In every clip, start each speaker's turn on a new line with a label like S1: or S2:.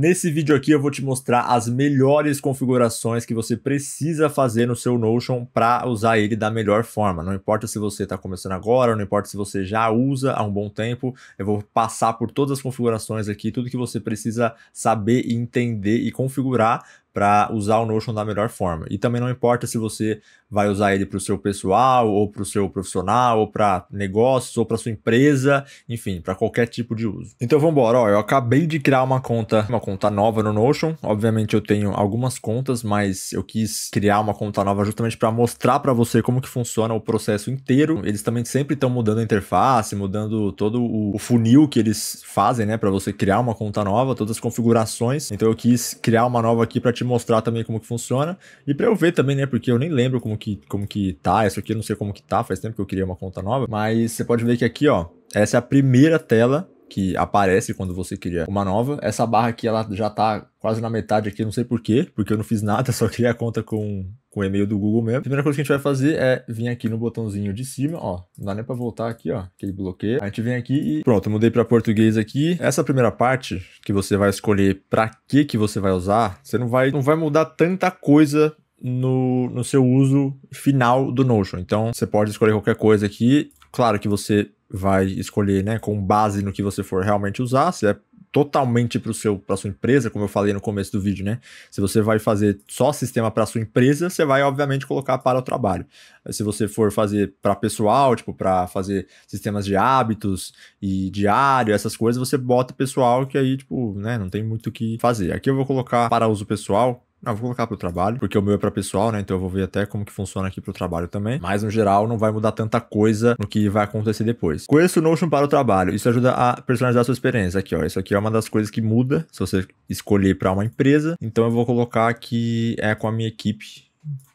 S1: Nesse vídeo aqui eu vou te mostrar as melhores configurações que você precisa fazer no seu Notion para usar ele da melhor forma. Não importa se você está começando agora, não importa se você já usa há um bom tempo, eu vou passar por todas as configurações aqui, tudo que você precisa saber e entender e configurar para usar o Notion da melhor forma. E também não importa se você vai usar ele para o seu pessoal, ou para o seu profissional, ou para negócios, ou para sua empresa, enfim, para qualquer tipo de uso. Então vamos embora. Ó, eu acabei de criar uma conta nova no Notion. Obviamente eu tenho algumas contas, mas eu quis criar uma conta nova justamente para mostrar para você como que funciona o processo inteiro. Eles também sempre estão mudando a interface, mudando todo o funil que eles fazem, né, para você criar uma conta nova, todas as configurações. Então eu quis criar uma nova aqui para te mostrar também como que funciona e para eu ver também, né, porque eu nem lembro como que tá, isso aqui eu não sei como que tá, faz tempo que eu criei uma conta nova, mas você pode ver que aqui, ó, essa é a primeira tela que aparece quando você cria uma nova. Essa barra aqui, ela já tá quase na metade aqui, não sei por quê, porque eu não fiz nada, só criei a conta com o e-mail do Google mesmo. A primeira coisa que a gente vai fazer é vir aqui no botãozinho de cima, ó, não dá nem pra voltar aqui, ó, aquele bloqueio. A gente vem aqui e pronto, eu mudei pra português aqui. Essa primeira parte que você vai escolher pra que você vai usar, você não vai mudar tanta coisa no seu uso final do Notion. Então, você pode escolher qualquer coisa aqui. Claro que você vai escolher, né, com base no que você for realmente usar, se é totalmente para sua empresa, como eu falei no começo do vídeo, né? Se você vai fazer só sistema para sua empresa, você vai obviamente colocar para o trabalho. Se você for fazer para pessoal, tipo para fazer sistemas de hábitos e diário, essas coisas, você bota pessoal, que aí, tipo, né, não tem muito o que fazer. Aqui eu vou colocar para uso pessoal. Não, vou colocar para o trabalho, porque o meu é para pessoal, né? Então eu vou ver até como que funciona aqui para o trabalho também. Mas no geral não vai mudar tanta coisa no que vai acontecer depois. Conheço o Notion para o trabalho. Isso ajuda a personalizar a sua experiência. Aqui, ó. Isso aqui é uma das coisas que muda se você escolher para uma empresa. Então eu vou colocar que é com a minha equipe.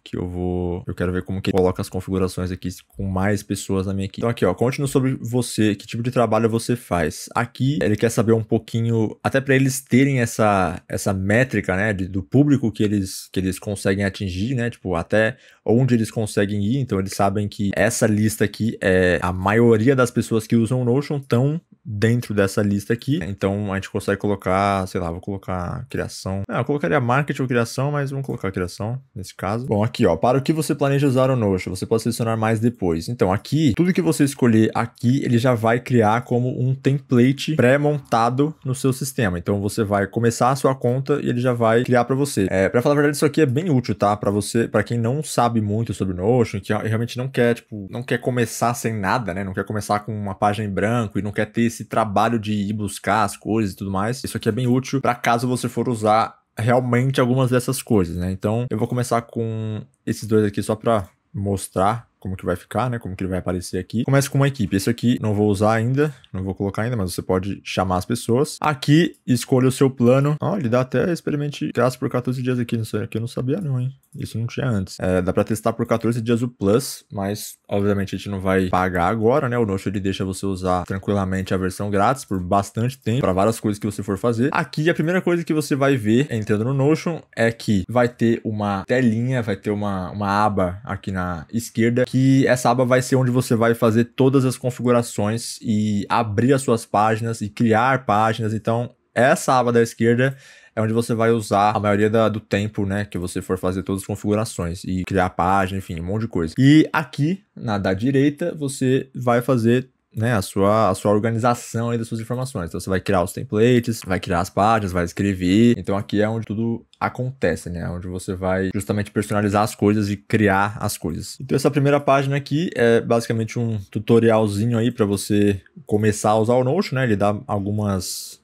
S1: Que eu quero ver como que coloca as configurações aqui com mais pessoas na minha equipe. Então aqui, ó, conte-nos sobre você, que tipo de trabalho você faz. Aqui, ele quer saber um pouquinho, até para eles terem essa métrica, né, do público que eles conseguem atingir, né, tipo, até onde eles conseguem ir. Então eles sabem que essa lista aqui é a maioria das pessoas que usam o Notion estão dentro dessa lista aqui. Então a gente consegue colocar, sei lá, vou colocar criação. Eu colocaria marketing ou criação, mas vamos colocar criação nesse caso. Bom, aqui, ó, para o que você planeja usar o Notion, você pode selecionar mais depois. Então aqui, tudo que você escolher aqui, ele já vai criar como um template pré-montado no seu sistema. Então você vai começar a sua conta e ele já vai criar para você. Para falar a verdade, isso aqui é bem útil, tá? Para você, para quem não sabe muito sobre o Notion, que realmente não quer, tipo, não quer começar sem nada, né? Não quer começar com uma página em branco e não quer ter esse trabalho de ir buscar as coisas e tudo mais. Isso aqui é bem útil para caso você for usar realmente algumas dessas coisas, né? Então eu vou começar com esses dois aqui só para mostrar como que vai ficar, né? Como que ele vai aparecer aqui. Começa com uma equipe. Esse aqui não vou usar ainda, não vou colocar ainda, mas você pode chamar as pessoas. Aqui, escolha o seu plano. Ó, ele dá até experimente graça por 14 dias aqui. Não sei, aqui eu não sabia não, hein? Isso não tinha antes. Dá pra testar por 14 dias o Plus, mas obviamente a gente não vai pagar agora, né? O Notion ele deixa você usar tranquilamente a versão grátis por bastante tempo, para várias coisas que você for fazer. Aqui, a primeira coisa que você vai ver entrando no Notion é que vai ter uma telinha, vai ter uma aba aqui na esquerda, que essa aba vai ser onde você vai fazer todas as configurações e abrir as suas páginas e criar páginas. Então, essa aba da esquerda é onde você vai usar a maioria do tempo, né, que você for fazer todas as configurações e criar página, enfim, um monte de coisa. E aqui, da direita, você vai fazer, né, a sua organização aí das suas informações. Então você vai criar os templates, vai criar as páginas, vai escrever. Então aqui é onde tudo acontece, né? Onde você vai justamente personalizar as coisas e criar as coisas. Então essa primeira página aqui é basicamente um tutorialzinho aí para você começar a usar o Notion, né? Ele dá algumas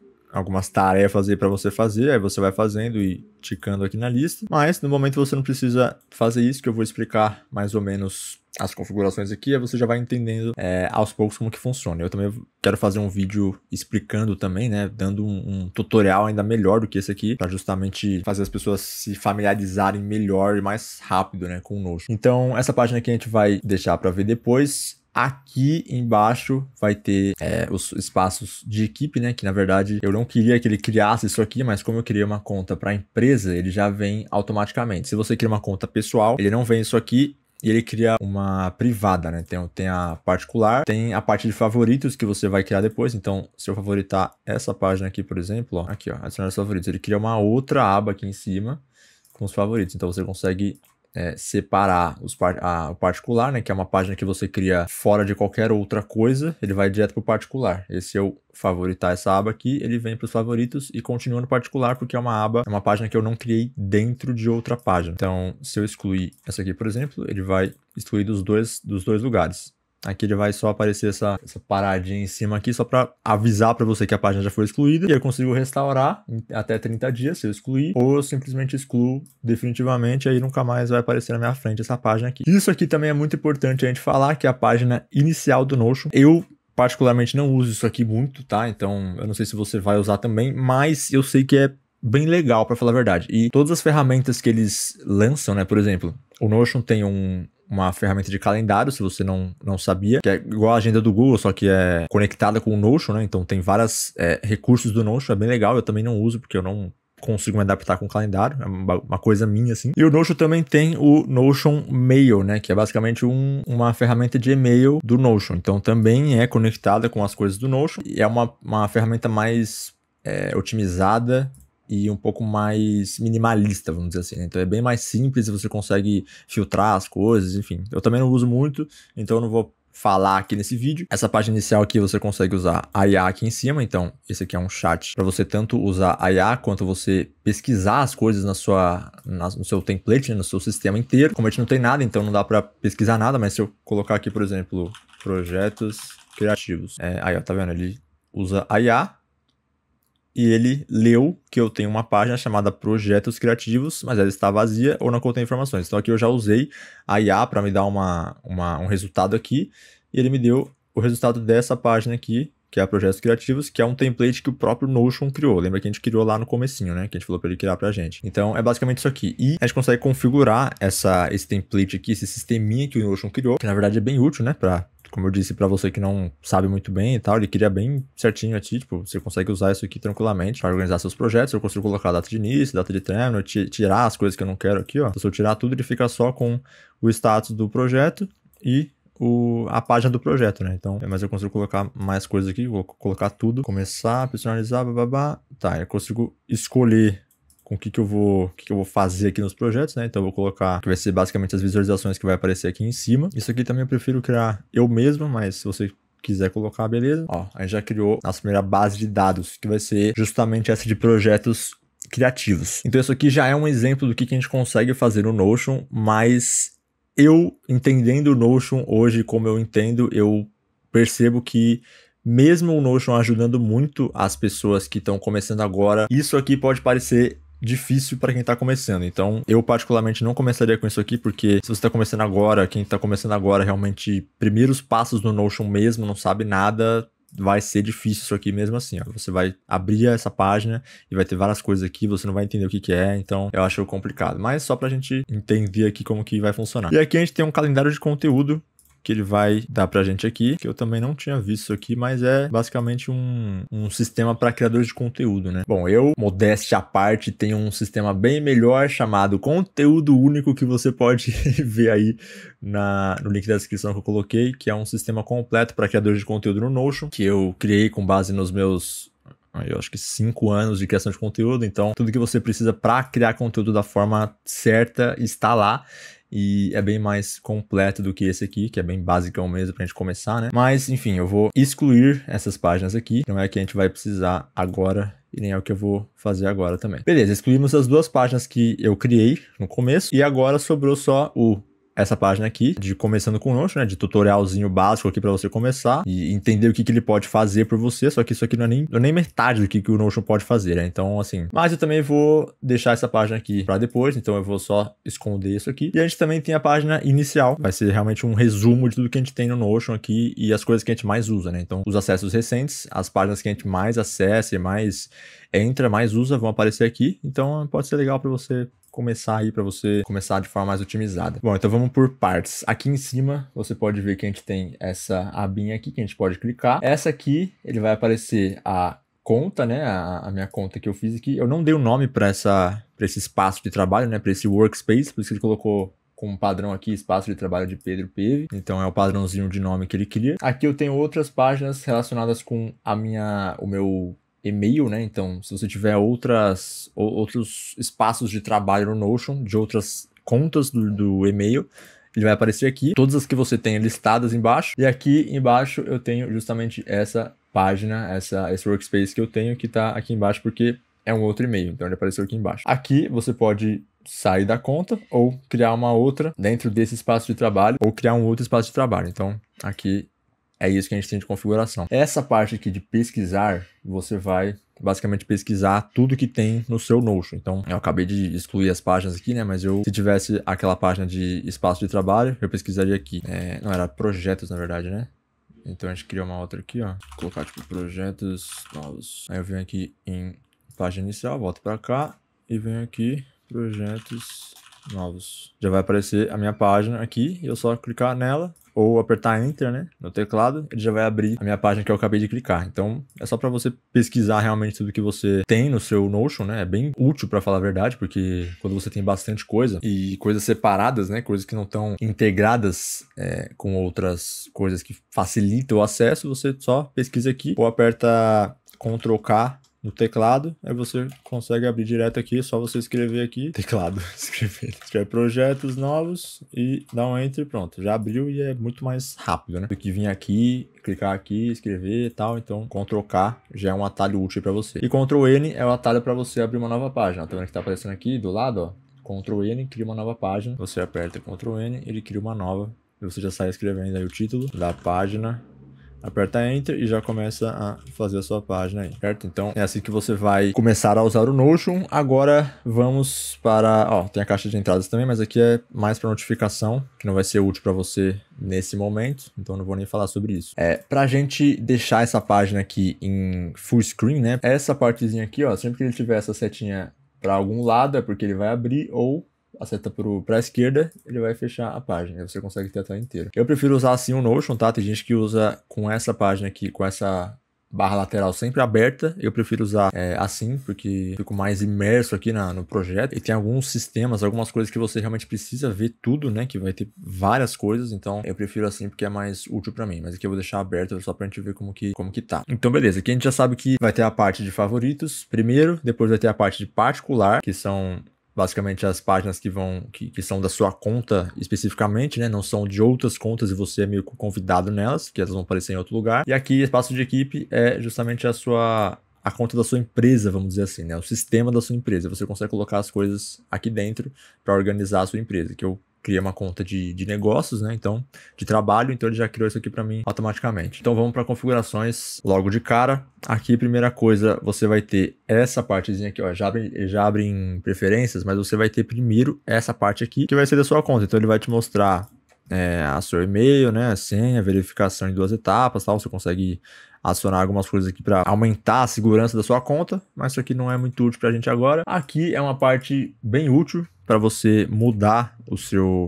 S1: tarefas aí para você fazer, aí você vai fazendo e ticando aqui na lista, mas no momento você não precisa fazer isso, que eu vou explicar mais ou menos as configurações aqui, aí você já vai entendendo aos poucos como que funciona. Eu também quero fazer um vídeo explicando também, né, dando um tutorial ainda melhor do que esse aqui, para justamente fazer as pessoas se familiarizarem melhor e mais rápido, né, com o Notion. Então essa página aqui a gente vai deixar para ver depois. Aqui embaixo vai ter os espaços de equipe, né? Que na verdade eu não queria que ele criasse isso aqui, mas como eu criei uma conta para empresa, ele já vem automaticamente. Se você cria uma conta pessoal, ele não vem isso aqui. e ele cria uma privada, né? Tem a particular, tem a parte de favoritos que você vai criar depois. Então, se eu favoritar essa página aqui, por exemplo, ó, aqui, ó, adicionar os favoritos, ele cria uma outra aba aqui em cima com os favoritos. Então, você consegue separar o particular, né, que é uma página que você cria fora de qualquer outra coisa, ele vai direto para o particular. E se eu favoritar essa aba aqui, ele vem para os favoritos e continua no particular, porque é uma página que eu não criei dentro de outra página. Então, se eu excluir essa aqui, por exemplo, ele vai excluir dos dois lugares. Aqui ele vai só aparecer essa paradinha em cima aqui, só para avisar para você que a página já foi excluída. E eu consigo restaurar em até 30 dias se eu excluir, ou eu simplesmente excluo definitivamente, aí nunca mais vai aparecer na minha frente essa página aqui. Isso aqui também é muito importante a gente falar, que é a página inicial do Notion. Eu particularmente não uso isso aqui muito, tá? Então eu não sei se você vai usar também, mas eu sei que é bem legal, para falar a verdade. E todas as ferramentas que eles lançam, né? Por exemplo, o Notion tem uma ferramenta de calendário, se você não sabia, que é igual a agenda do Google, só que é conectada com o Notion, né? Então tem vários recursos do Notion, é bem legal. Eu também não uso, porque eu não consigo me adaptar com o calendário, é uma coisa minha, assim. E o Notion também tem o Notion Mail, né? Que é basicamente uma ferramenta de e-mail do Notion. Então também é conectada com as coisas do Notion. E é uma ferramenta mais otimizada e um pouco mais minimalista, vamos dizer assim. Então é bem mais simples e você consegue filtrar as coisas, enfim. Eu também não uso muito, então eu não vou falar aqui nesse vídeo. Essa página inicial aqui você consegue usar a IA aqui em cima, então esse aqui é um chat para você tanto usar a IA quanto você pesquisar as coisas no seu template, né, no seu sistema inteiro. Como a gente não tem nada, então não dá para pesquisar nada, mas se eu colocar aqui, por exemplo, projetos criativos, aí ó, tá vendo? Ele usa a IA, e ele leu que eu tenho uma página chamada Projetos Criativos, mas ela está vazia ou não contém informações. Então aqui eu já usei a IA para me dar um resultado aqui, e ele me deu o resultado dessa página aqui, que é a Projetos Criativos, que é um template que o próprio Notion criou. Lembra que a gente criou lá no comecinho, né? Que a gente falou para ele criar pra gente. Então é basicamente isso aqui. E a gente consegue configurar esse template aqui, esse sisteminha que o Notion criou, que na verdade é bem útil, né? Como eu disse pra você que não sabe muito bem e tal, ele cria bem certinho aqui, tipo, você consegue usar isso aqui tranquilamente para organizar seus projetos. Eu consigo colocar data de início, data de término, tirar as coisas que eu não quero aqui, ó. Então, se eu tirar tudo, ele fica só com o status do projeto e a página do projeto, né? Então, mas eu consigo colocar mais coisas aqui, vou colocar tudo, começar, personalizar, bababá. Tá, eu consigo escolher com o que eu vou fazer aqui nos projetos, né? Então eu vou colocar, que vai ser basicamente as visualizações que vai aparecer aqui em cima. Isso aqui também eu prefiro criar eu mesmo, mas se você quiser colocar, beleza. Ó, a gente já criou nossa primeira base de dados, que vai ser justamente essa de projetos criativos. Então isso aqui já é um exemplo do que a gente consegue fazer no Notion, mas eu, entendendo o Notion hoje como eu entendo, eu percebo que mesmo o Notion ajudando muito as pessoas que estão começando agora, isso aqui pode parecer difícil para quem está começando. Então, eu particularmente não começaria com isso aqui, porque se você está começando agora, quem está começando agora realmente, primeiros passos no Notion mesmo, não sabe nada, vai ser difícil isso aqui mesmo assim, ó. Você vai abrir essa página e vai ter várias coisas aqui, você não vai entender o que é, então eu acho complicado. Mas só pra gente entender aqui como que vai funcionar. E aqui a gente tem um calendário de conteúdo que ele vai dar pra gente aqui, que eu também não tinha visto isso aqui, mas é basicamente um sistema para criadores de conteúdo, né? Bom, eu, modéstia à parte, tenho um sistema bem melhor chamado Conteúdo Único, que você pode ver aí no link da descrição que eu coloquei, que é um sistema completo para criadores de conteúdo no Notion, que eu criei com base nos meus... eu acho que 5 anos de criação de conteúdo, então tudo que você precisa para criar conteúdo da forma certa está lá. E é bem mais completo do que esse aqui, que é bem basicão mesmo pra gente começar, né? Mas, enfim, eu vou excluir essas páginas aqui. Não é que a gente vai precisar agora e nem é o que eu vou fazer agora também. Beleza, excluímos as duas páginas que eu criei no começo. E agora sobrou só essa página aqui, de começando com o Notion, né, de tutorialzinho básico aqui para você começar e entender o que ele pode fazer por você, só que isso aqui não é nem metade do que o Notion pode fazer, né, então assim, mas eu também vou deixar essa página aqui para depois, então eu vou só esconder isso aqui, e a gente também tem a página inicial, vai ser realmente um resumo de tudo que a gente tem no Notion aqui e as coisas que a gente mais usa, né, então os acessos recentes, as páginas que a gente mais acessa e mais entra, mais usa, vão aparecer aqui, então pode ser legal para você começar aí, para você começar de forma mais otimizada. Bom, então vamos por partes. Aqui em cima você pode ver que a gente tem essa abinha aqui que a gente pode clicar. Essa aqui, ele vai aparecer a conta, né, a minha conta que eu fiz aqui. Eu não dei o nome para esse espaço de trabalho, né, para esse workspace, por isso que ele colocou com um padrão aqui, espaço de trabalho de Pedro Peve. Então é o padrãozinho de nome que ele cria. Aqui eu tenho outras páginas relacionadas com o meu e-mail, né? Então, se você tiver outros espaços de trabalho no Notion, de outras contas do e-mail, ele vai aparecer aqui. Todas as que você tem listadas embaixo. E aqui embaixo eu tenho justamente essa página, esse workspace que eu tenho, que tá aqui embaixo, porque é um outro e-mail. Então ele apareceu aqui embaixo. Aqui você pode sair da conta ou criar uma outra dentro desse espaço de trabalho, ou criar um outro espaço de trabalho. Então, aqui é isso que a gente tem de configuração. Essa parte aqui de pesquisar, você vai basicamente pesquisar tudo que tem no seu Notion. Então, eu acabei de excluir as páginas aqui, né? Mas se tivesse aquela página de espaço de trabalho, eu pesquisaria aqui. Não, era projetos, na verdade, né? Então, a gente cria uma outra aqui, ó. Vou colocar, tipo, projetos novos. Aí eu venho aqui em página inicial, volto pra cá e venho aqui, projetos novos. Já vai aparecer a minha página aqui e eu só clicar nela ou apertar Enter, né, no teclado, ele já vai abrir a minha página que eu acabei de clicar. Então, é só para você pesquisar realmente tudo que você tem no seu Notion, né? É bem útil, para falar a verdade, porque quando você tem bastante coisa e coisas separadas, né, coisas que não estão integradas com outras coisas que facilitam o acesso, você só pesquisa aqui ou aperta Ctrl+K no teclado, aí você consegue abrir direto aqui, é só você escrever aqui, teclado, escreve projetos novos e dá um enter, pronto, já abriu e é muito mais rápido, né, do que vir aqui, clicar aqui, escrever e tal. Então Ctrl+K já é um atalho útil para você. E Ctrl+N é o atalho para você abrir uma nova página. Tá vendo que tá aparecendo aqui do lado, ó, Ctrl+N, cria uma nova página, você aperta Ctrl+N, ele cria uma nova, e você já sai escrevendo aí o título da página, aperta Enter e já começa a fazer a sua página aí, certo? Então é assim que você vai começar a usar o Notion. Agora vamos para... Ó, tem a caixa de entradas também, mas aqui é mais para notificação, que não vai ser útil para você nesse momento, então não vou nem falar sobre isso. Pra gente deixar essa página aqui em full screen, né? Essa partezinha aqui, ó, sempre que ele tiver essa setinha para algum lado é porque ele vai abrir, ou a seta para a esquerda, ele vai fechar a página. Aí você consegue ter a tela inteira. Eu prefiro usar assim o Notion, tá? Tem gente que usa com essa página aqui, com essa barra lateral sempre aberta. Eu prefiro usar assim, porque fico mais imerso aqui no projeto. E tem alguns sistemas, algumas coisas que você realmente precisa ver tudo, né? Que vai ter várias coisas. Então eu prefiro assim porque é mais útil para mim. Mas aqui eu vou deixar aberto só pra gente ver como que tá. Então beleza, aqui a gente já sabe que vai ter a parte de favoritos primeiro. Depois vai ter a parte de particular, que são basicamente as páginas que são da sua conta especificamente, né? Não são de outras contas e você é meio convidado nelas, que elas vão aparecer em outro lugar. E aqui, espaço de equipe é justamente a conta da sua empresa, vamos dizer assim, né? O sistema da sua empresa. Você consegue colocar as coisas aqui dentro para organizar a sua empresa, que eu criei uma conta de negócios, né? Então, de trabalho, então ele já criou isso aqui para mim automaticamente. Então vamos para configurações logo de cara. Aqui, primeira coisa, você vai ter essa partezinha aqui, ó, já abre em preferências, mas você vai ter primeiro essa parte aqui, que vai ser da sua conta. Então ele vai te mostrar a seu e-mail, né, a senha, verificação em 2 etapas, tal. Você consegue acionar algumas coisas aqui para aumentar a segurança da sua conta, mas isso aqui não é muito útil para a gente agora. Aqui é uma parte bem útil para você mudar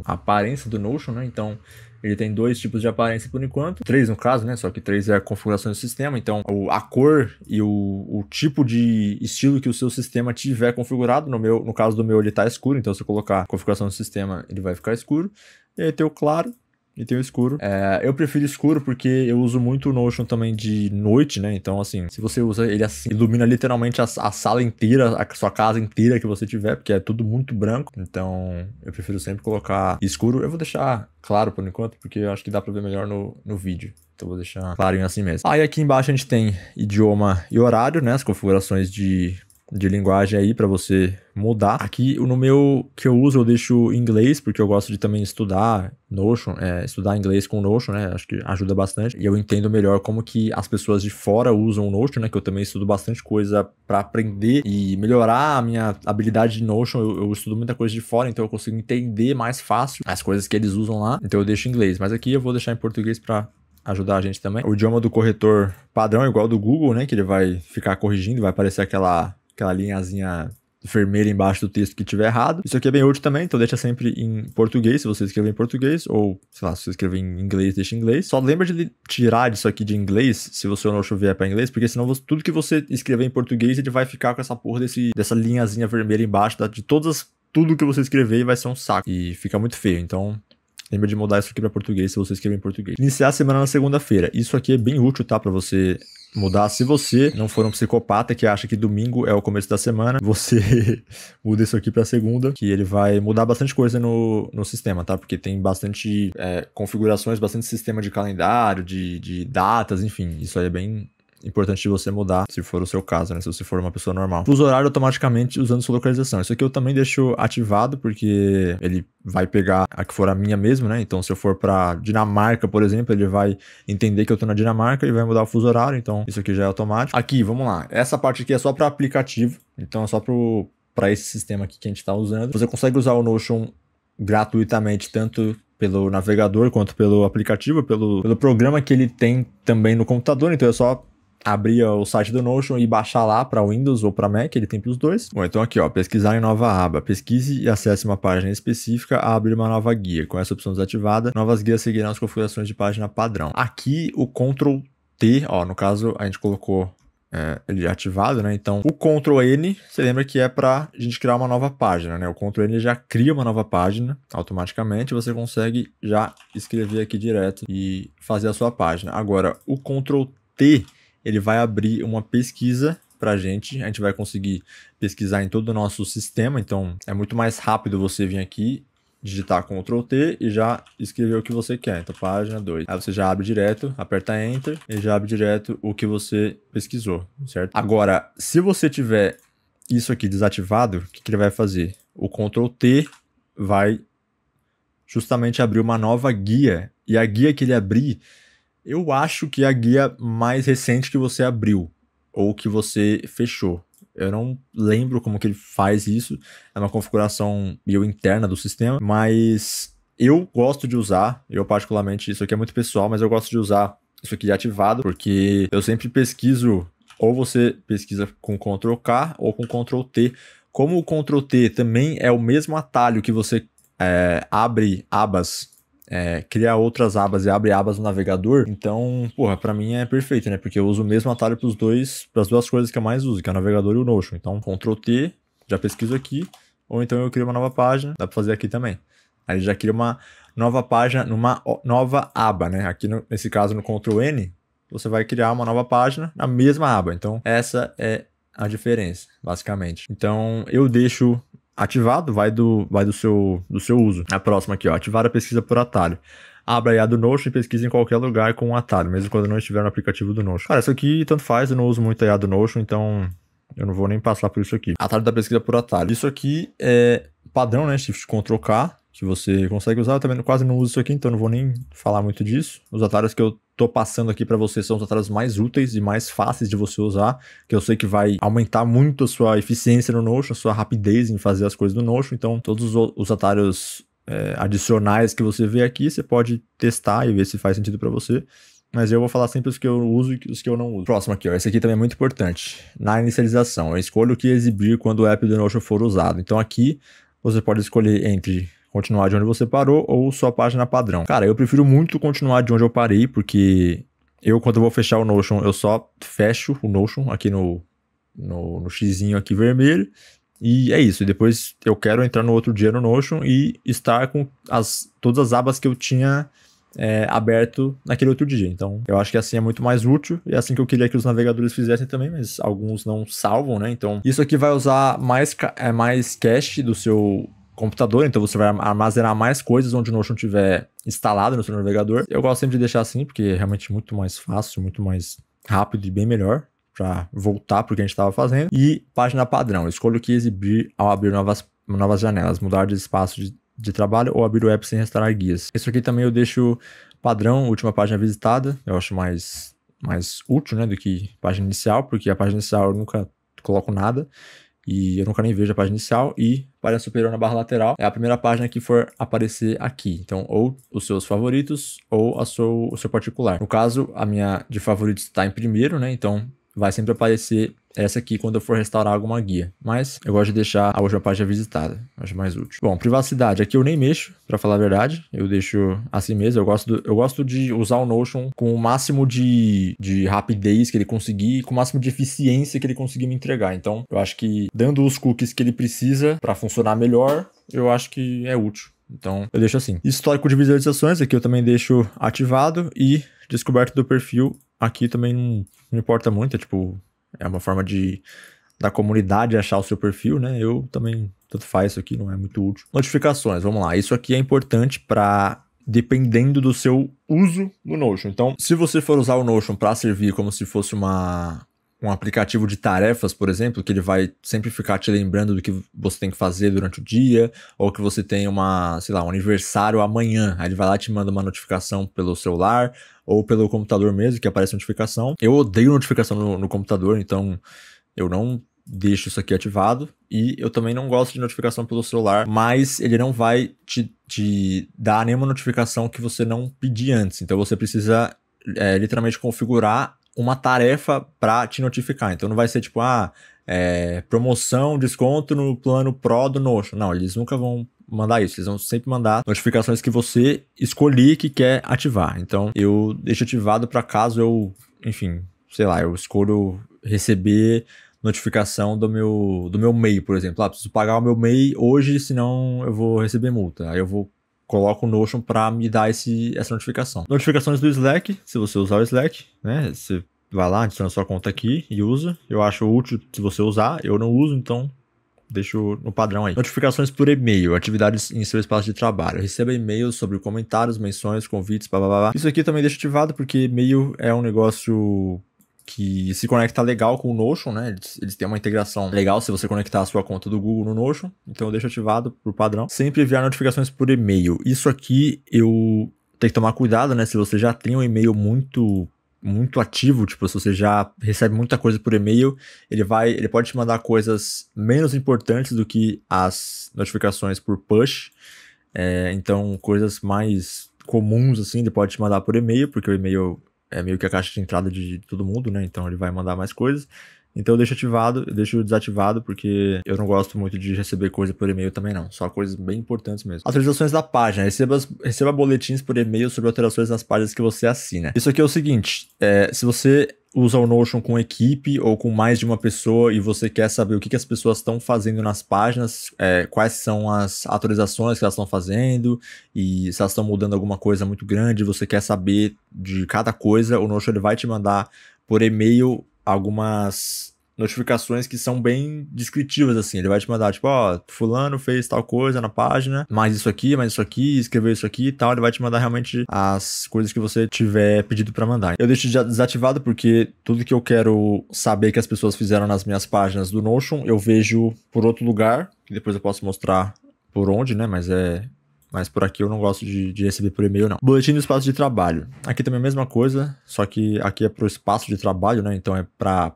S1: a aparência do Notion, né? Então ele tem 2 tipos de aparência por enquanto, 3 no caso, né? Só que 3 é a configuração do sistema. Então a cor e o tipo de estilo que o seu sistema tiver configurado, no caso do meu ele tá escuro, então se eu colocar configuração do sistema ele vai ficar escuro. E aí tem o claro e tem o escuro. Eu prefiro escuro porque eu uso muito o Notion também de noite, né? Então, assim, se você usa ele assim, ilumina literalmente a sala inteira, a sua casa inteira que você tiver, porque é tudo muito branco. Então, eu prefiro sempre colocar escuro. Eu vou deixar claro por enquanto, porque eu acho que dá pra ver melhor no vídeo. Então, eu vou deixar clarinho assim mesmo. E aqui embaixo a gente tem idioma e horário, né? As configurações de linguagem aí para você mudar. Aqui no meu que eu uso eu deixo inglês, porque eu gosto de também estudar Notion, estudar inglês com Notion, né? Acho que ajuda bastante. E eu entendo melhor como que as pessoas de fora usam o Notion, né? Que eu também estudo bastante coisa para aprender e melhorar a minha habilidade de Notion. Eu estudo muita coisa de fora, então eu consigo entender mais fácil as coisas que eles usam lá. Então eu deixo em inglês, mas aqui eu vou deixar em português para ajudar a gente também. O idioma do corretor padrão é igual ao do Google, né? Que ele vai ficar corrigindo, vai aparecer aquela linhazinha vermelha embaixo do texto que tiver errado. Isso aqui é bem útil também, então deixa sempre em português, se você escrever em português, ou, sei lá, se você escrever em inglês, deixa em inglês. Só lembra de tirar isso aqui de inglês, se você não vier para inglês, porque senão tudo que você escrever em português, ele vai ficar com essa porra dessa linhazinha vermelha embaixo de todas as tudo que você escrever e vai ser um saco. E fica muito feio, então lembra de mudar isso aqui para português se você escrever em português. Iniciar a semana na segunda-feira. Isso aqui é bem útil, tá? Para você mudar. Se você não for um psicopata que acha que domingo é o começo da semana, você muda isso aqui para segunda, que ele vai mudar bastante coisa no sistema, tá? Porque tem bastante configurações, bastante sistema de calendário, de datas, enfim. Isso aí é bem importante de você mudar, se for o seu caso, né? Se você for uma pessoa normal. Fuso horário automaticamente usando sua localização. Isso aqui eu também deixo ativado, porque ele vai pegar a que for a minha mesmo, né? Então, se eu for pra Dinamarca, por exemplo, ele vai entender que eu tô na Dinamarca e vai mudar o fuso horário. Então, isso aqui já é automático. Aqui, vamos lá. Essa parte aqui é só para aplicativo. Então, é só para esse sistema aqui que a gente tá usando. Você consegue usar o Notion gratuitamente, tanto pelo navegador quanto pelo aplicativo, pelo programa que ele tem também no computador. Então, é só abrir o site do Notion e baixar lá para Windows ou para Mac, ele tem para os dois. Bom, então aqui, ó, pesquisar em nova aba. Pesquise e acesse uma página específica a abrir uma nova guia. Com essa opção desativada, novas guias seguirão as configurações de página padrão. Aqui, o Ctrl T, ó, no caso, a gente colocou ele ativado, né? Então, o Ctrl N, você lembra que é para a gente criar uma nova página, né? O Ctrl N já cria uma nova página automaticamente, você consegue já escrever aqui direto e fazer a sua página. Agora, o Ctrl T, ele vai abrir uma pesquisa pra gente, a gente vai conseguir pesquisar em todo o nosso sistema, então é muito mais rápido você vir aqui, digitar Ctrl T e já escrever o que você quer. Então, página 2. Aí você já abre direto, aperta Enter e já abre direto o que você pesquisou, certo? Agora, se você tiver isso aqui desativado, o que ele vai fazer? O Ctrl T vai justamente abrir uma nova guia, e a guia que ele abrir, eu acho que é a guia mais recente que você abriu ou que você fechou. Eu não lembro como que ele faz isso. É uma configuração interna do sistema, mas eu gosto de usar, eu particularmente, isso aqui é muito pessoal, mas eu gosto de usar isso aqui ativado, porque eu sempre pesquiso, ou você pesquisa com Ctrl K ou com Ctrl T. Como o Ctrl T também é o mesmo atalho que você abre abas, cria outras abas e abre abas no navegador, então, porra, pra mim é perfeito, né? Porque eu uso o mesmo atalho pras duas coisas que eu mais uso, que é o navegador e o Notion. Então, Ctrl T, já pesquiso aqui, ou então eu crio uma nova página, dá pra fazer aqui também. Aí já cria uma nova página numa nova aba, né? Aqui, nesse caso, no Ctrl N, você vai criar uma nova página na mesma aba. Então, essa é a diferença, basicamente. Então, eu deixo ativado, vai do seu uso. A próxima aqui, ó, ativar a pesquisa por atalho. Abra aí a do Notion e pesquise em qualquer lugar com um atalho, mesmo quando não estiver no aplicativo do Notion. Cara, isso aqui tanto faz, eu não uso muito a do Notion, então eu não vou nem passar por isso aqui. Atalho da pesquisa por atalho. Isso aqui é padrão, né? Shift Ctrl K, que você consegue usar. Eu também quase não uso isso aqui, então não vou nem falar muito disso. Os atalhos que eu tô passando aqui para você são os atalhos mais úteis e mais fáceis de você usar, que eu sei que vai aumentar muito a sua eficiência no Notion, a sua rapidez em fazer as coisas do Notion. Então, todos os atalhos adicionais que você vê aqui, você pode testar e ver se faz sentido para você. Mas eu vou falar sempre os que eu uso e os que eu não uso. Próximo aqui, ó. Esse aqui também é muito importante. Na inicialização, eu escolho o que exibir quando o app do Notion for usado. Então, aqui você pode escolher entre continuar de onde você parou ou sua página padrão. Cara, eu prefiro muito continuar de onde eu parei, porque quando eu vou fechar o Notion, eu só fecho o Notion aqui no xizinho aqui vermelho, e é isso. E depois eu quero entrar no outro dia no Notion e estar com todas as abas que eu tinha aberto naquele outro dia. Então, eu acho que assim é muito mais útil, e é assim que eu queria que os navegadores fizessem também, mas alguns não salvam, né? Então, isso aqui vai usar mais cache do seu computador, então você vai armazenar mais coisas onde o Notion estiver instalado no seu navegador. Eu gosto sempre de deixar assim, porque é realmente muito mais fácil, muito mais rápido e bem melhor para voltar para o que a gente estava fazendo. E página padrão, escolha o que exibir ao abrir novas janelas, mudar de espaço de trabalho ou abrir o app sem restaurar guias. Isso aqui também eu deixo padrão, última página visitada, eu acho mais útil, né, do que página inicial, porque a página inicial eu nunca coloco nada, e eu nunca nem vejo a página inicial, e página superior na barra lateral é a primeira página que for aparecer aqui. Então, ou os seus favoritos, ou o seu particular. No caso, a minha de favoritos está em primeiro, né? Então, vai sempre aparecer essa aqui quando eu for restaurar alguma guia. Mas eu gosto de deixar a última página visitada, acho mais útil. Bom, privacidade, aqui eu nem mexo, pra falar a verdade, eu deixo assim mesmo. Eu gosto de usar o Notion com o máximo de rapidez que ele conseguir, com o máximo de eficiência que ele conseguir me entregar. Então, eu acho que dando os cookies que ele precisa pra funcionar melhor, eu acho que é útil. Então, eu deixo assim. Histórico de visualizações, aqui eu também deixo ativado, e descoberta do perfil, aqui também não importa muito, é uma forma da comunidade achar o seu perfil, né? Eu também, tanto faz, isso aqui não é muito útil. Notificações, vamos lá. Isso aqui é importante dependendo do seu uso do Notion. Então, se você for usar o Notion para servir como se fosse um aplicativo de tarefas, por exemplo, que ele vai sempre ficar te lembrando do que você tem que fazer durante o dia, ou que você tem um aniversário amanhã, aí ele vai lá e te manda uma notificação pelo celular, ou pelo computador mesmo, que aparece notificação. Eu odeio notificação no computador, então eu não deixo isso aqui ativado, e eu também não gosto de notificação pelo celular, mas ele não vai te dar nenhuma notificação que você não pedir antes, então você precisa literalmente configurar uma tarefa para te notificar. Então não vai ser promoção, desconto no plano Pro do Notion. Não, eles nunca vão mandar isso. Eles vão sempre mandar notificações que você escolher que quer ativar. Então eu deixo ativado para caso eu escolho receber notificação do meu MEI, por exemplo. Preciso pagar o meu MEI hoje, senão eu vou receber multa. Aí eu coloco o Notion para me dar essa notificação. Notificações do Slack, se você usar o Slack, né? Você vai lá, adiciona sua conta aqui e usa. Eu acho útil se você usar, eu não uso, então deixo no padrão aí. Notificações por e-mail, atividades em seu espaço de trabalho. Receba e-mails sobre comentários, menções, convites, blá. Isso aqui também deixo ativado porque e-mail é um negócio que se conecta legal com o Notion, né? Eles têm uma integração legal se você conectar a sua conta do Google no Notion. Então eu deixo ativado por padrão. Sempre enviar notificações por e-mail. Isso aqui eu tenho que tomar cuidado, né? Se você já tem um e-mail muito ativo, se você já recebe muita coisa por e-mail, ele pode te mandar coisas menos importantes do que as notificações por push. Então, coisas mais comuns, assim, ele pode te mandar por e-mail, porque o e-mail é meio que a caixa de entrada de todo mundo, né? Então ele vai mandar mais coisas. Então eu deixo desativado, porque eu não gosto muito de receber coisa por e-mail também não. Só coisas bem importantes mesmo. Atualizações da página. Receba boletins por e-mail sobre alterações nas páginas que você assina. Isso aqui é o seguinte, se você usa o Notion com equipe ou com mais de uma pessoa e você quer saber o que as pessoas estão fazendo nas páginas, quais são as atualizações que elas estão fazendo e se elas estão mudando alguma coisa muito grande, você quer saber de cada coisa, o Notion ele vai te mandar por e-mail algumas notificações que são bem descritivas, assim. Ele vai te mandar, fulano fez tal coisa na página, mais isso aqui, escreveu isso aqui e tal. Ele vai te mandar realmente as coisas que você tiver pedido pra mandar. Eu deixo desativado porque tudo que eu quero saber que as pessoas fizeram nas minhas páginas do Notion, eu vejo por outro lugar, que depois eu posso mostrar por onde, né, mas por aqui eu não gosto de receber por e-mail, não. Boletim do espaço de trabalho. Aqui também é a mesma coisa, só que aqui é pro espaço de trabalho, né? Então é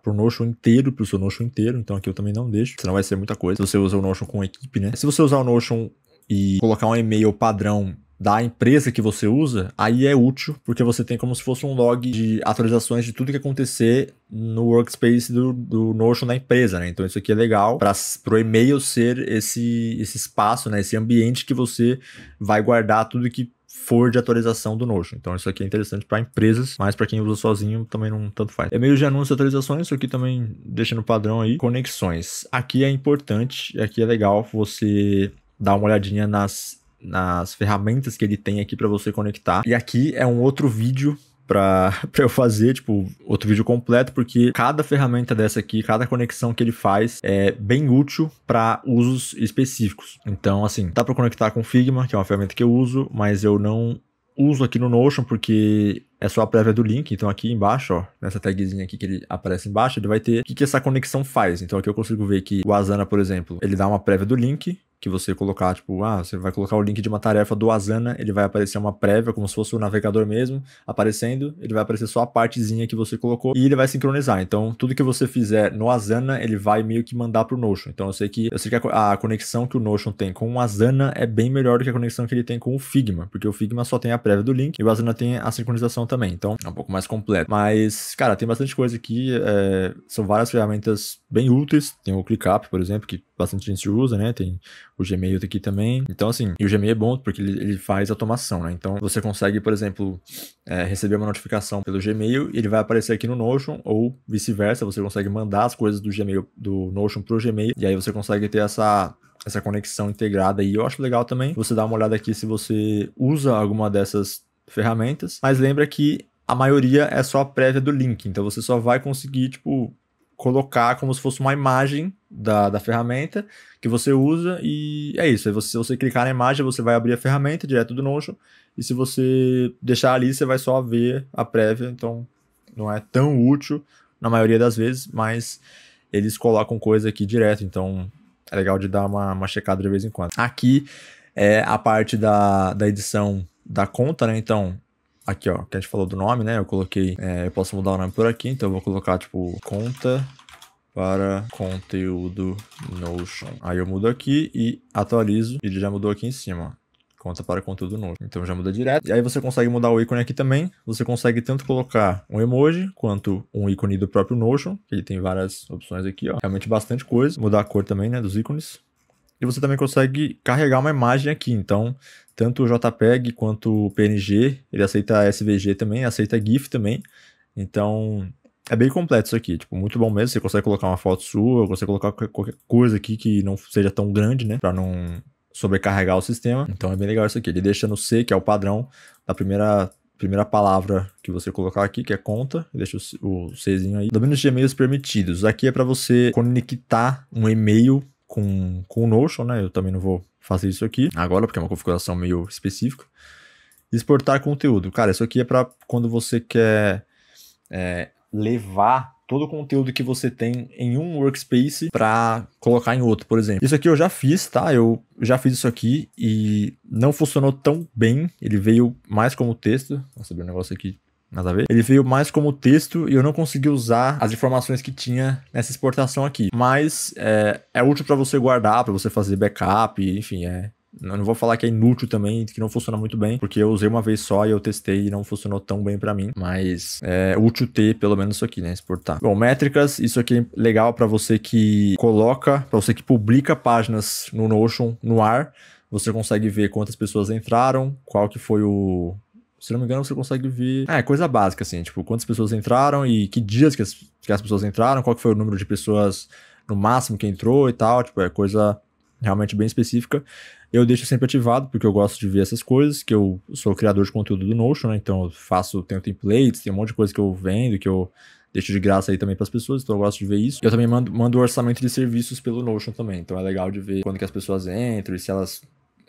S1: pro Notion inteiro, pro seu Notion inteiro. Então aqui eu também não deixo, senão vai ser muita coisa. Se você usa o Notion com equipe, né? Se você usar o Notion e colocar um e-mail padrão da empresa que você usa, aí é útil, porque você tem como se fosse um log de atualizações de tudo que acontecer no workspace do Notion da empresa, né? Então isso aqui é legal para o e-mail ser esse espaço, né? Esse ambiente que você vai guardar tudo que for de atualização do Notion. Então isso aqui é interessante para empresas, mas para quem usa sozinho também não tanto faz. E-mail de anúncio e atualizações, isso aqui também deixa no padrão aí. Conexões. Aqui é importante, aqui é legal você dar uma olhadinha nas ferramentas que ele tem aqui para você conectar. E aqui é um outro vídeo para eu fazer, outro vídeo completo, porque cada ferramenta dessa aqui, cada conexão que ele faz é bem útil para usos específicos. Então, assim, dá para conectar com o Figma, que é uma ferramenta que eu uso, mas eu não uso aqui no Notion porque é só a prévia do link. Então aqui embaixo, ó, nessa tagzinha aqui que ele aparece embaixo, ele vai ter o que essa conexão faz. Então aqui eu consigo ver que o Asana, por exemplo, ele dá uma prévia do link que você colocar, tipo, você vai colocar o link de uma tarefa do Asana, ele vai aparecer uma prévia, como se fosse o navegador mesmo, aparecendo, ele vai aparecer só a partezinha que você colocou e ele vai sincronizar. Então, tudo que você fizer no Asana, ele vai meio que mandar pro Notion. Então, eu sei que a conexão que o Notion tem com o Asana é bem melhor do que a conexão que ele tem com o Figma, porque o Figma só tem a prévia do link e o Asana tem a sincronização também. Então, é um pouco mais completo. Mas, cara, tem bastante coisa aqui, são várias ferramentas bem úteis. Tem o ClickUp, por exemplo, que bastante gente usa, né? Tem o Gmail aqui também. Então, assim, e o Gmail é bom porque ele faz automação, né? Então, você consegue, por exemplo, receber uma notificação pelo Gmail e ele vai aparecer aqui no Notion, ou vice-versa, você consegue mandar as coisas do Gmail, do Notion pro Gmail, e aí você consegue ter essa conexão integrada aí. Eu acho legal também você dar uma olhada aqui se você usa alguma dessas ferramentas, mas lembra que a maioria é só a prévia do link, então você só vai conseguir, tipo, colocar como se fosse uma imagem da ferramenta que você usa e é isso. Aí se você clicar na imagem, você vai abrir a ferramenta direto do Notion e se você deixar ali, você vai só ver a prévia, então não é tão útil na maioria das vezes, mas eles colocam coisa aqui direto, então é legal de dar uma checada de vez em quando. Aqui é a parte da edição da conta, né? Então, aqui, ó, que a gente falou do nome, né? Eu coloquei, eu posso mudar o nome por aqui, então eu vou colocar, tipo, conta para conteúdo Notion. Aí eu mudo aqui e atualizo, e ele já mudou aqui em cima, ó. Conta para conteúdo Notion. Então já muda direto. E aí você consegue mudar o ícone aqui também. Você consegue tanto colocar um emoji, quanto um ícone do próprio Notion, que ele tem várias opções aqui, ó. Realmente bastante coisa. Mudar a cor também, né, dos ícones. E você também consegue carregar uma imagem aqui, então tanto o JPEG quanto o PNG, ele aceita SVG também, aceita GIF também, então é bem completo isso aqui, tipo, muito bom mesmo. Você consegue colocar uma foto sua, você colocar qualquer coisa aqui que não seja tão grande, né, para não sobrecarregar o sistema, então é bem legal isso aqui. Ele deixa no C, que é o padrão da primeira palavra que você colocar aqui, que é conta, deixa o Czinho aí. Domínios de e-mails permitidos, aqui é para você conectar um e-mail com o Notion, né? Eu também não vou fazer isso aqui agora, porque é uma configuração meio específica. Exportar conteúdo. Cara, isso aqui é para quando você quer levar todo o conteúdo que você tem em um workspace para colocar em outro, por exemplo. Isso aqui eu já fiz, tá? Eu já fiz isso aqui e não funcionou tão bem. Ele veio mais como texto. Vou subir um negócio aqui. Nada a ver. Ele veio mais como texto e eu não consegui usar as informações que tinha nessa exportação aqui. Mas é útil para você guardar, para você fazer backup, enfim, eu não vou falar que é inútil também, que não funciona muito bem, porque eu usei uma vez só e eu testei e não funcionou tão bem para mim. Mas é útil ter pelo menos isso aqui, né? Exportar. Bom, métricas, isso aqui é legal para você que coloca, para você que publica páginas no Notion no ar. Você consegue ver quantas pessoas entraram, qual que foi o... Se não me engano, você consegue ver... coisa básica, assim, tipo, quantas pessoas entraram e que dias que as pessoas entraram, qual que foi o número de pessoas no máximo que entrou e tal, tipo, é coisa realmente bem específica. Eu deixo sempre ativado, porque eu gosto de ver essas coisas, que eu sou criador de conteúdo do Notion, né, então eu tenho templates, tem um monte de coisa que eu vendo, que eu deixo de graça aí também para as pessoas, então eu gosto de ver isso. Eu também mando o orçamento de serviços pelo Notion também, então é legal de ver quando que as pessoas entram e se elas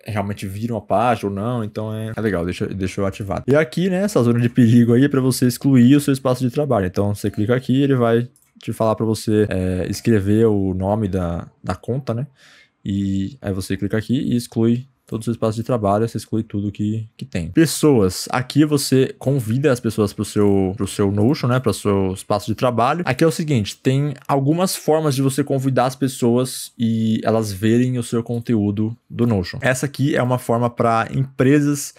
S1: realmente viram a página ou não, então é legal, deixa eu ativado. E aqui, né, essa zona de perigo aí é para você excluir o seu espaço de trabalho. Então você clica aqui, ele vai te falar para você escrever o nome da conta, né, e aí você clica aqui e exclui todo o seu espaço de trabalho, você exclui tudo que tem. Pessoas, aqui você convida as pessoas pro seu Notion, né, para o seu espaço de trabalho. Aqui é o seguinte, tem algumas formas de você convidar as pessoas e elas verem o seu conteúdo do Notion. Essa aqui é uma forma para empresas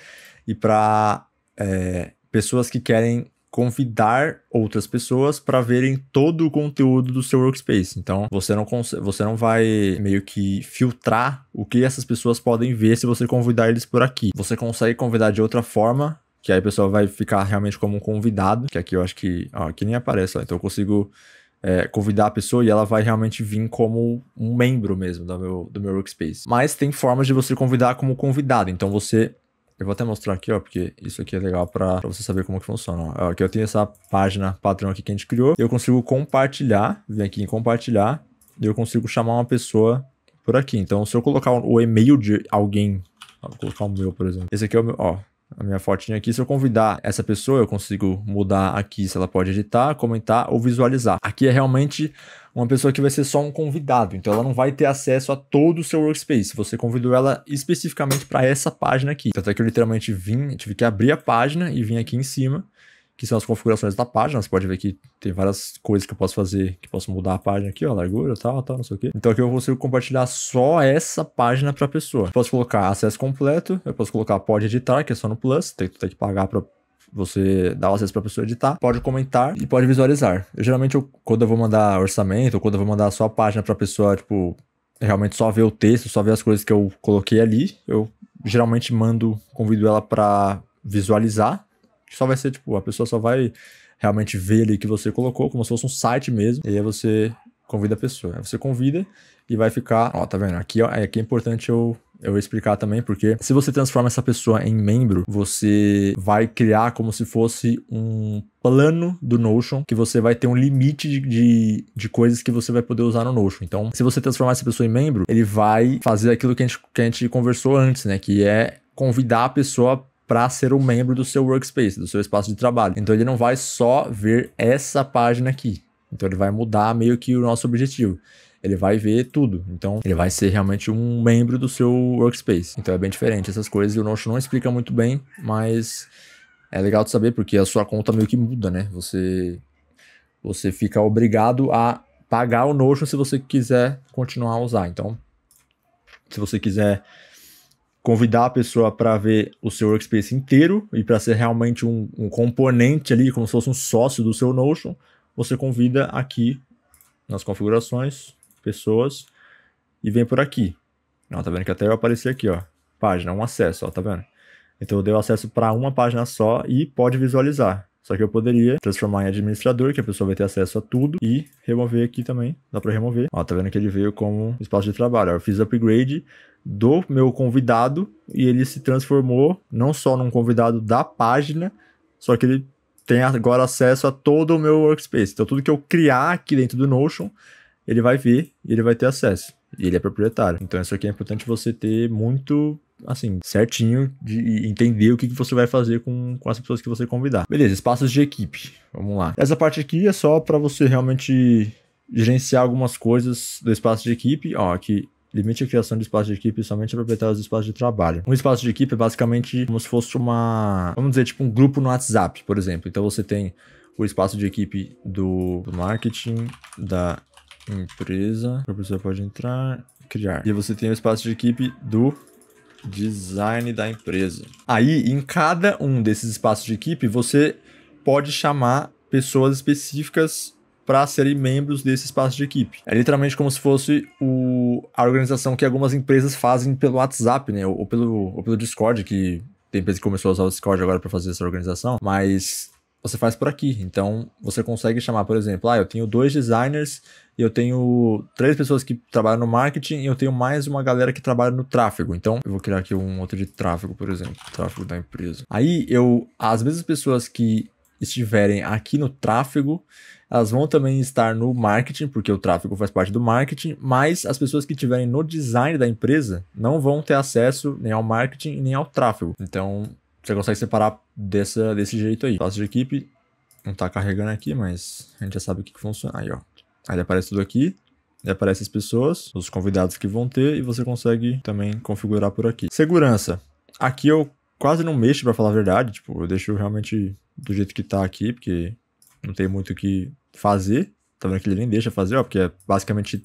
S1: e para pessoas que querem convidar outras pessoas para verem todo o conteúdo do seu workspace. Então, você não vai meio que filtrar o que essas pessoas podem ver se você convidar eles por aqui. Você consegue convidar de outra forma, que aí a pessoa vai ficar realmente como um convidado, que aqui eu acho que... aqui nem aparece, ó. Então eu consigo convidar a pessoa e ela vai realmente vir como um membro mesmo do meu workspace. Mas tem formas de você convidar como convidado. Então eu vou até mostrar aqui, ó, porque isso aqui é legal pra você saber como que funciona. Ó, aqui eu tenho essa página padrão aqui que a gente criou. Eu consigo compartilhar, vem aqui em compartilhar, e eu consigo chamar uma pessoa por aqui. Então, se eu colocar o e-mail de alguém, vou colocar o meu, por exemplo. Esse aqui é o meu, ó. a minha fotinha aqui. Se eu convidar essa pessoa, eu consigo mudar aqui se ela pode editar, comentar ou visualizar. Aqui é realmente uma pessoa que vai ser só um convidado, então ela não vai ter acesso a todo o seu workspace. Você convidou ela especificamente para essa página aqui. Tanto é que eu literalmente tive que abrir a página e vim aqui em cima, que são as configurações da página. Você pode ver que tem várias coisas que eu posso fazer, que posso mudar a página aqui, ó, largura, tal, não sei o quê. Então aqui eu consigo compartilhar só essa página para a pessoa. Eu posso colocar acesso completo, eu posso colocar pode editar, que é só no Plus, tem que pagar para você dar o acesso para a pessoa editar, pode comentar e pode visualizar. Geralmente, quando eu vou mandar orçamento, ou quando eu vou mandar só a página para a pessoa, tipo, realmente só ver o texto, só ver as coisas que eu coloquei ali, eu geralmente convido ela para visualizar. Só vai ser, tipo, a pessoa só vai realmente ver ali que você colocou, como se fosse um site mesmo, e aí você convida a pessoa. Aí você convida e vai ficar, ó, tá vendo? Aqui é importante eu explicar também, porque se você transforma essa pessoa em membro, você vai criar como se fosse um plano do Notion, que você vai ter um limite de coisas que você vai poder usar no Notion. Então, se você transformar essa pessoa em membro, ele vai fazer aquilo que a gente conversou antes, né? Que é convidar a pessoa para ser um membro do seu workspace, do seu espaço de trabalho. Então ele não vai só ver essa página aqui. Então ele vai mudar meio que o nosso objetivo. Ele vai ver tudo. Então ele vai ser realmente um membro do seu workspace. Então é bem diferente essas coisas. E o Notion não explica muito bem, mas é legal de saber porque a sua conta meio que muda, né? Você fica obrigado a pagar o Notion se você quiser continuar a usar. Então, se você quiser convidar a pessoa para ver o seu workspace inteiro e para ser realmente um componente ali, como se fosse um sócio do seu Notion, você convida aqui nas configurações, pessoas, e vem por aqui. Ó, tá vendo que até eu apareci aqui, ó, página, um acesso, ó, tá vendo? Então eu dei o acesso para uma página só e pode visualizar. Só que eu poderia transformar em administrador, que a pessoa vai ter acesso a tudo, e remover aqui também, dá para remover. Ó, tá vendo que ele veio como espaço de trabalho. Ó, eu fiz upgrade do meu convidado e ele se transformou não só num convidado da página, só que ele tem agora acesso a todo o meu workspace. Então tudo que eu criar aqui dentro do Notion, ele vai ver e ele vai ter acesso. E ele é proprietário. Então isso aqui é importante você ter muito, assim, certinho de entender o que você vai fazer com as pessoas que você convidar. Beleza, espaços de equipe. Vamos lá. Essa parte aqui é só para você realmente gerenciar algumas coisas do espaço de equipe. Ó, aqui limite a criação de espaço de equipe somente a proprietários do espaço de trabalho. Um espaço de equipe é basicamente como se fosse vamos dizer, tipo um grupo no WhatsApp, por exemplo. Então você tem o espaço de equipe do marketing, da empresa, a pessoa pode entrar, criar. E você tem o espaço de equipe do design da empresa. Aí, em cada um desses espaços de equipe, você pode chamar pessoas específicas para serem membros desse espaço de equipe. É literalmente como se fosse a organização que algumas empresas fazem pelo WhatsApp, né? Ou pelo Discord, que tem empresa que começou a usar o Discord agora para fazer essa organização, mas você faz por aqui. Então, você consegue chamar, por exemplo, eu tenho 2 designers e eu tenho 3 pessoas que trabalham no marketing e eu tenho mais uma galera que trabalha no tráfego. Então, eu vou criar aqui um outro de tráfego, por exemplo, tráfego da empresa. Aí, as mesmas pessoas que estiverem aqui no tráfego, elas vão também estar no marketing, porque o tráfego faz parte do marketing, mas as pessoas que estiverem no design da empresa não vão ter acesso nem ao marketing nem ao tráfego. Então, você consegue separar desse jeito aí. Espaço de equipe não tá carregando aqui, mas a gente já sabe o que funciona. Aí, ó. Aí aparece tudo aqui, aí aparece as pessoas, os convidados que vão ter, e você consegue também configurar por aqui. Segurança. Aqui eu quase não mexo, pra falar a verdade. Tipo, eu deixo realmente do jeito que tá aqui, porque não tem muito o que fazer. Tá vendo que ele nem deixa fazer, ó, porque basicamente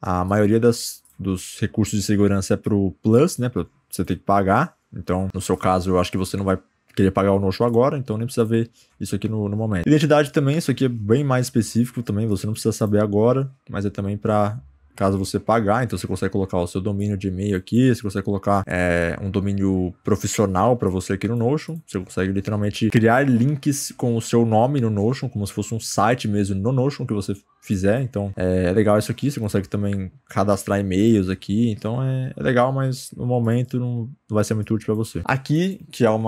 S1: a maioria dos recursos de segurança é pro Plus, né, pra você ter que pagar. Então, no seu caso, eu acho que você não vai querer pagar o Notion agora, então nem precisa ver isso aqui no momento. Identidade também, isso aqui é bem mais específico também, você não precisa saber agora, mas é também para caso você pagar, então você consegue colocar o seu domínio de e-mail aqui, você consegue colocar um domínio profissional para você aqui no Notion, você consegue literalmente criar links com o seu nome no Notion, como se fosse um site mesmo no Notion que você fizer, então é legal isso aqui, você consegue também cadastrar e-mails aqui, então é legal, mas no momento não vai ser muito útil para você. Aqui, que é o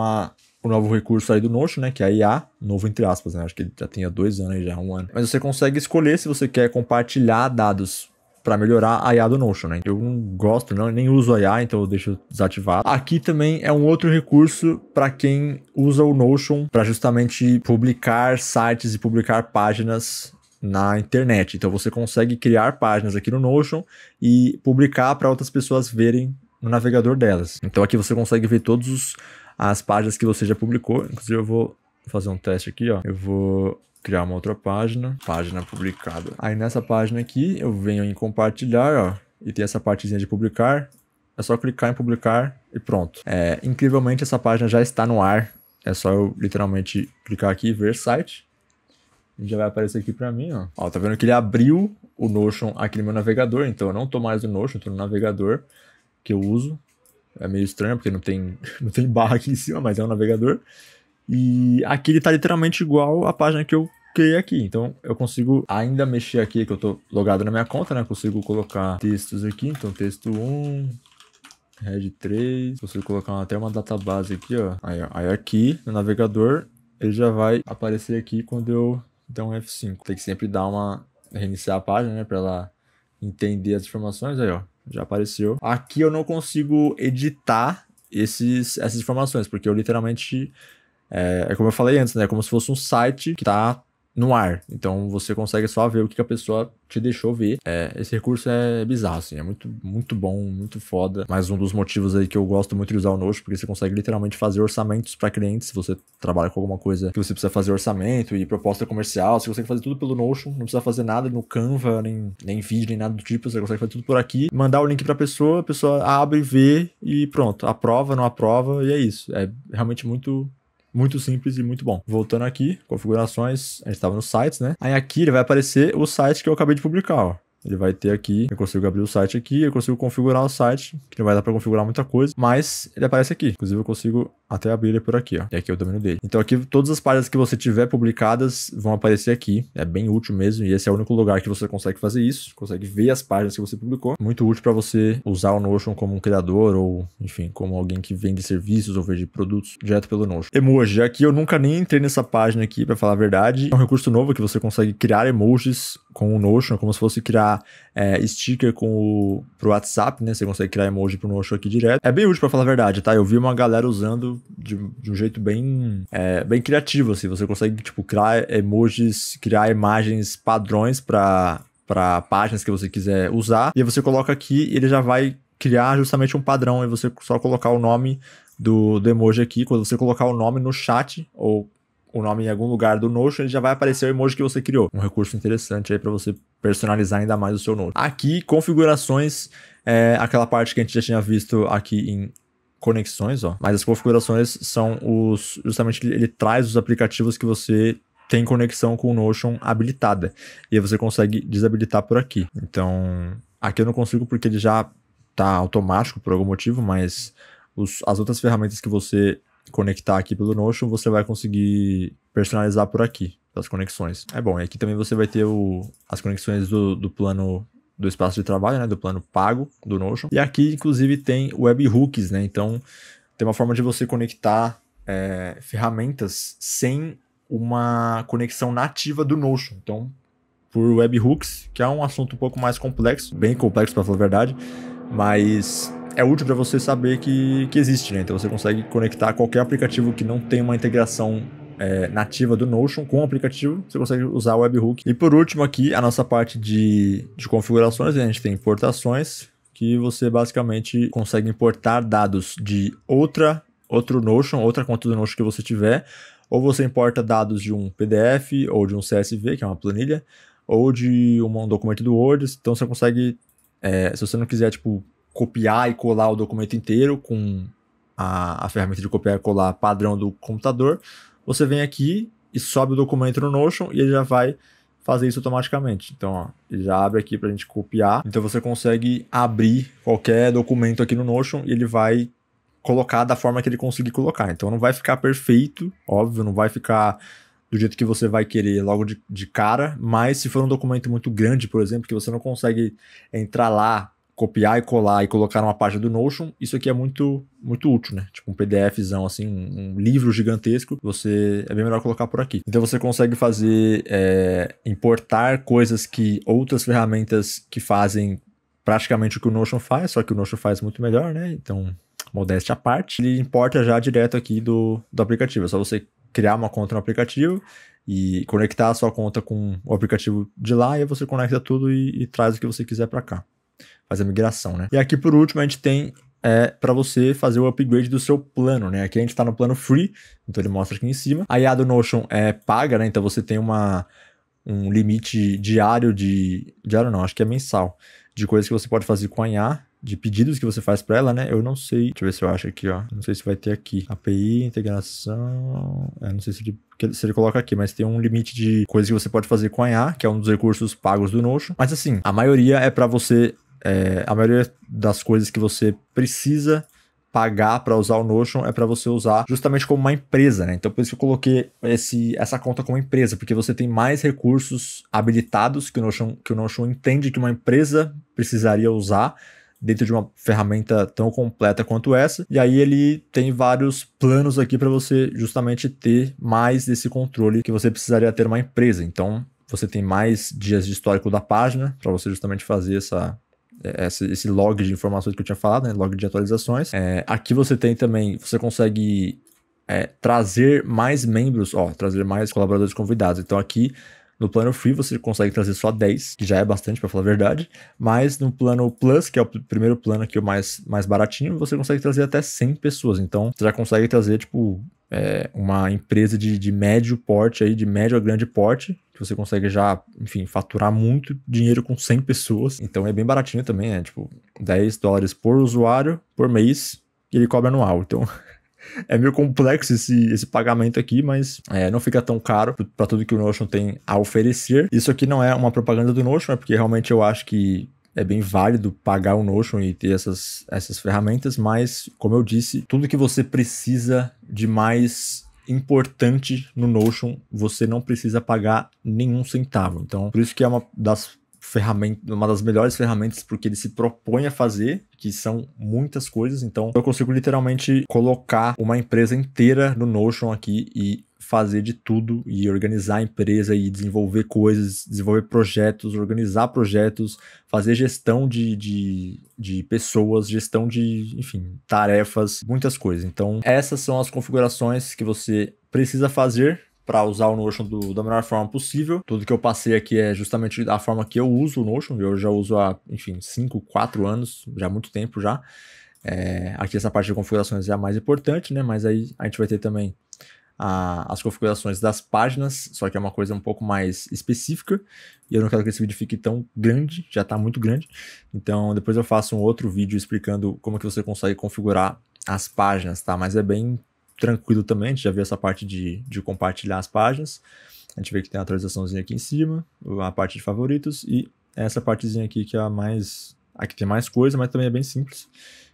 S1: novo recurso aí do Notion, né, que é a IA, novo entre aspas, né, acho que ele já tinha 2 anos aí, já 1 ano, mas você consegue escolher se você quer compartilhar dados para melhorar a IA do Notion, né? Eu não gosto, nem uso a IA, então eu deixo desativado. Aqui também é um outro recurso para quem usa o Notion para justamente publicar sites e publicar páginas na internet. Então você consegue criar páginas aqui no Notion e publicar para outras pessoas verem no navegador delas. Então aqui você consegue ver todas as páginas que você já publicou. Inclusive eu vou fazer um teste aqui, ó. Eu vou criar uma outra página publicada. Aí nessa página aqui eu venho em compartilhar, ó, e tem essa partezinha de publicar. É só clicar em publicar e pronto. Incrivelmente essa página já está no ar. É só eu literalmente clicar aqui e ver site. E já vai aparecer aqui pra mim, ó. Ó, tá vendo que ele abriu o Notion aqui no meu navegador. Então eu não tô mais no Notion, tô no navegador que eu uso. É meio estranho porque não tem barra aqui em cima, mas é um navegador. E aqui ele tá literalmente igual à página que eu criei aqui. Então eu consigo ainda mexer aqui, que eu tô logado na minha conta, né? Consigo colocar textos aqui. Então texto 1, head 3. Consigo colocar até uma database aqui, ó. Aí aqui no navegador ele já vai aparecer aqui quando eu der um F5. Tem que sempre reiniciar a página, né? Pra ela entender as informações. Aí, ó. Já apareceu. Aqui eu não consigo editar essas informações, porque eu literalmente... É como eu falei antes, né? É como se fosse um site que tá no ar. Então você consegue só ver o que a pessoa te deixou ver. Esse recurso é bizarro, assim. É muito, muito bom, muito foda. Mais um dos motivos aí que eu gosto muito de usar o Notion, porque você consegue literalmente fazer orçamentos para clientes. Se você trabalha com alguma coisa que você precisa fazer orçamento e proposta comercial, você consegue fazer tudo pelo Notion. Não precisa fazer nada no Canva, nem vídeo, nem nada do tipo. Você consegue fazer tudo por aqui. Mandar o link pra pessoa, a pessoa abre, vê e pronto. Aprova, não aprova e é isso. É realmente muito simples e muito bom. Voltando aqui, configurações, a gente estava nos sites, né? Aí aqui ele vai aparecer o site que eu acabei de publicar, ó. Ele vai ter aqui, eu consigo abrir o site aqui, eu consigo configurar o site, que não vai dar para configurar muita coisa, mas ele aparece aqui. Inclusive eu consigo até abrir ele por aqui, ó. E aqui é o domínio dele. Então aqui todas as páginas que você tiver publicadas vão aparecer aqui. É bem útil mesmo, e esse é o único lugar que você consegue fazer isso. Consegue ver as páginas que você publicou. Muito útil para você usar o Notion como um criador ou, enfim, como alguém que vende serviços ou vende produtos direto pelo Notion. Emoji. Aqui eu nunca nem entrei nessa página aqui, para falar a verdade. É um recurso novo que você consegue criar emojis com o Notion, como se fosse criar sticker pro WhatsApp, né? Você consegue criar emoji pro Notion aqui direto. É bem útil pra falar a verdade, tá? Eu vi uma galera usando de um jeito bem criativo, assim. Você consegue, tipo, criar emojis, criar imagens padrões para páginas que você quiser usar. E aí você coloca aqui e ele já vai criar justamente um padrão. E você só colocar o nome do emoji aqui. Quando você colocar o nome no chat ou o nome em algum lugar do Notion, ele já vai aparecer o emoji que você criou. Um recurso interessante aí para você personalizar ainda mais o seu Notion. Aqui, configurações, aquela parte que a gente já tinha visto aqui em conexões, ó. Mas as configurações são justamente ele traz os aplicativos que você tem conexão com o Notion habilitada. E aí você consegue desabilitar por aqui. Então, aqui eu não consigo porque ele já tá automático por algum motivo, mas as outras ferramentas que você conectar aqui pelo Notion, você vai conseguir personalizar por aqui, as conexões. É bom, e aqui também você vai ter as conexões do plano do espaço de trabalho, né, do plano pago do Notion. E aqui, inclusive, tem webhooks, né, então tem uma forma de você conectar ferramentas sem uma conexão nativa do Notion. Então, por webhooks, que é um assunto um pouco mais complexo, bem complexo para falar a verdade, mas é útil para você saber que existe, né? Então você consegue conectar qualquer aplicativo que não tenha uma integração nativa do Notion com o aplicativo, você consegue usar o webhook. E por último aqui, a nossa parte de configurações, a gente tem importações, que você basicamente consegue importar dados de outro Notion, outra conta do Notion que você tiver, ou você importa dados de um PDF, ou de um CSV, que é uma planilha, ou de um documento do Word. Então você consegue, se você não quiser, tipo, copiar e colar o documento inteiro com a ferramenta de copiar e colar padrão do computador, você vem aqui e sobe o documento no Notion e ele já vai fazer isso automaticamente. Então, ó, ele já abre aqui pra gente copiar. Então você consegue abrir qualquer documento aqui no Notion e ele vai colocar da forma que ele conseguir colocar. Então não vai ficar perfeito, óbvio, não vai ficar do jeito que você vai querer logo de cara, mas se for um documento muito grande, por exemplo, que você não consegue entrar lá, copiar e colar e colocar numa página do Notion, isso aqui é muito útil, né? Tipo um PDFzão, assim, um livro gigantesco, é bem melhor colocar por aqui. Então você consegue fazer, importar coisas que outras ferramentas que fazem praticamente o que o Notion faz, só que o Notion faz muito melhor, né? Então, modéstia à parte, ele importa já direto aqui do aplicativo. É só você criar uma conta no aplicativo e conectar a sua conta com o aplicativo de lá, e aí você conecta tudo e traz o que você quiser para cá. Faz a migração, né? E aqui por último a gente tem para você fazer o upgrade do seu plano, né? Aqui a gente tá no plano free, então ele mostra aqui em cima. A IA do Notion é paga, né? Então você tem um limite diário diário não, acho que é mensal, de coisas que você pode fazer com a IA, de pedidos que você faz para ela, né? Eu não sei, deixa eu ver se eu acho aqui, ó. Não sei se vai ter aqui. API, integração, não sei se ele coloca aqui, mas tem um limite de coisas que você pode fazer com a IA, que é um dos recursos pagos do Notion. Mas assim, a maioria é para você, a maioria das coisas que você precisa pagar para usar o Notion é para você usar justamente como uma empresa, né? Então por isso que eu coloquei essa conta como empresa, porque você tem mais recursos habilitados que o Notion entende que uma empresa precisaria usar dentro de uma ferramenta tão completa quanto essa, e aí ele tem vários planos aqui para você justamente ter mais desse controle que você precisaria ter uma empresa. Então você tem mais dias de histórico da página para você justamente fazer esse log de informações que eu tinha falado, né? Log de atualizações. Aqui você tem também, você consegue trazer mais membros, trazer mais colaboradores convidados. Então aqui no plano free você consegue trazer só 10, que já é bastante para falar a verdade, mas no plano plus, que é o primeiro plano aqui, o mais baratinho, você consegue trazer até 100 pessoas. Então você já consegue trazer tipo uma empresa de médio porte, aí, de médio a grande porte, que você consegue já, enfim, faturar muito dinheiro com 100 pessoas. Então é bem baratinho também, tipo $10 por usuário por mês, e ele cobra anual. Então é meio complexo esse pagamento aqui, mas não fica tão caro para tudo que o Notion tem a oferecer. Isso aqui não é uma propaganda do Notion, é porque realmente eu acho que é bem válido pagar o Notion e ter essas ferramentas, mas, como eu disse, tudo que você precisa de mais importante no Notion, você não precisa pagar nenhum centavo. Então, por isso que é uma das melhores ferramentas, porque ele se propõe a fazer, que são muitas coisas. Então eu consigo literalmente colocar uma empresa inteira no Notion aqui e fazer de tudo, e organizar a empresa e desenvolver coisas, desenvolver projetos, organizar projetos, fazer gestão de pessoas, gestão de, enfim, tarefas, muitas coisas. Então essas são as configurações que você precisa fazer para usar o Notion da melhor forma possível. Tudo que eu passei aqui é justamente a forma que eu uso o Notion. Eu já uso há, enfim, 4 anos, já há muito tempo já. Aqui essa parte de configurações é a mais importante, né? Mas aí a gente vai ter também as configurações das páginas, só que é uma coisa um pouco mais específica, e eu não quero que esse vídeo fique tão grande, já está muito grande. Então depois eu faço um outro vídeo explicando como que você consegue configurar as páginas, tá? Mas é bem tranquilo também, a gente já viu essa parte de compartilhar as páginas. A gente vê que tem a atualizaçãozinha aqui em cima, a parte de favoritos, e essa partezinha aqui que é aqui tem mais coisa, mas também é bem simples.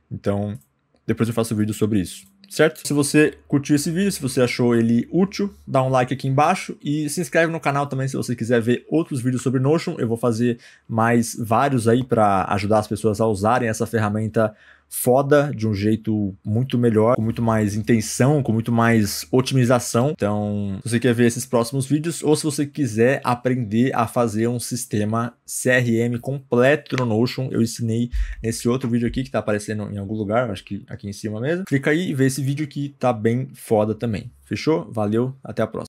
S1: Então depois eu faço um vídeo sobre isso, certo? Se você curtiu esse vídeo, se você achou ele útil, dá um like aqui embaixo e se inscreve no canal também se você quiser ver outros vídeos sobre Notion. Eu vou fazer vários aí para ajudar as pessoas a usarem essa ferramenta foda de um jeito muito melhor, com muito mais intenção, com muito mais otimização. Então, se você quer ver esses próximos vídeos, ou se você quiser aprender a fazer um sistema CRM completo no Notion, eu ensinei nesse outro vídeo aqui que tá aparecendo em algum lugar, acho que aqui em cima mesmo. Clica aí e vê esse vídeo que tá bem foda também. Fechou? Valeu, até a próxima.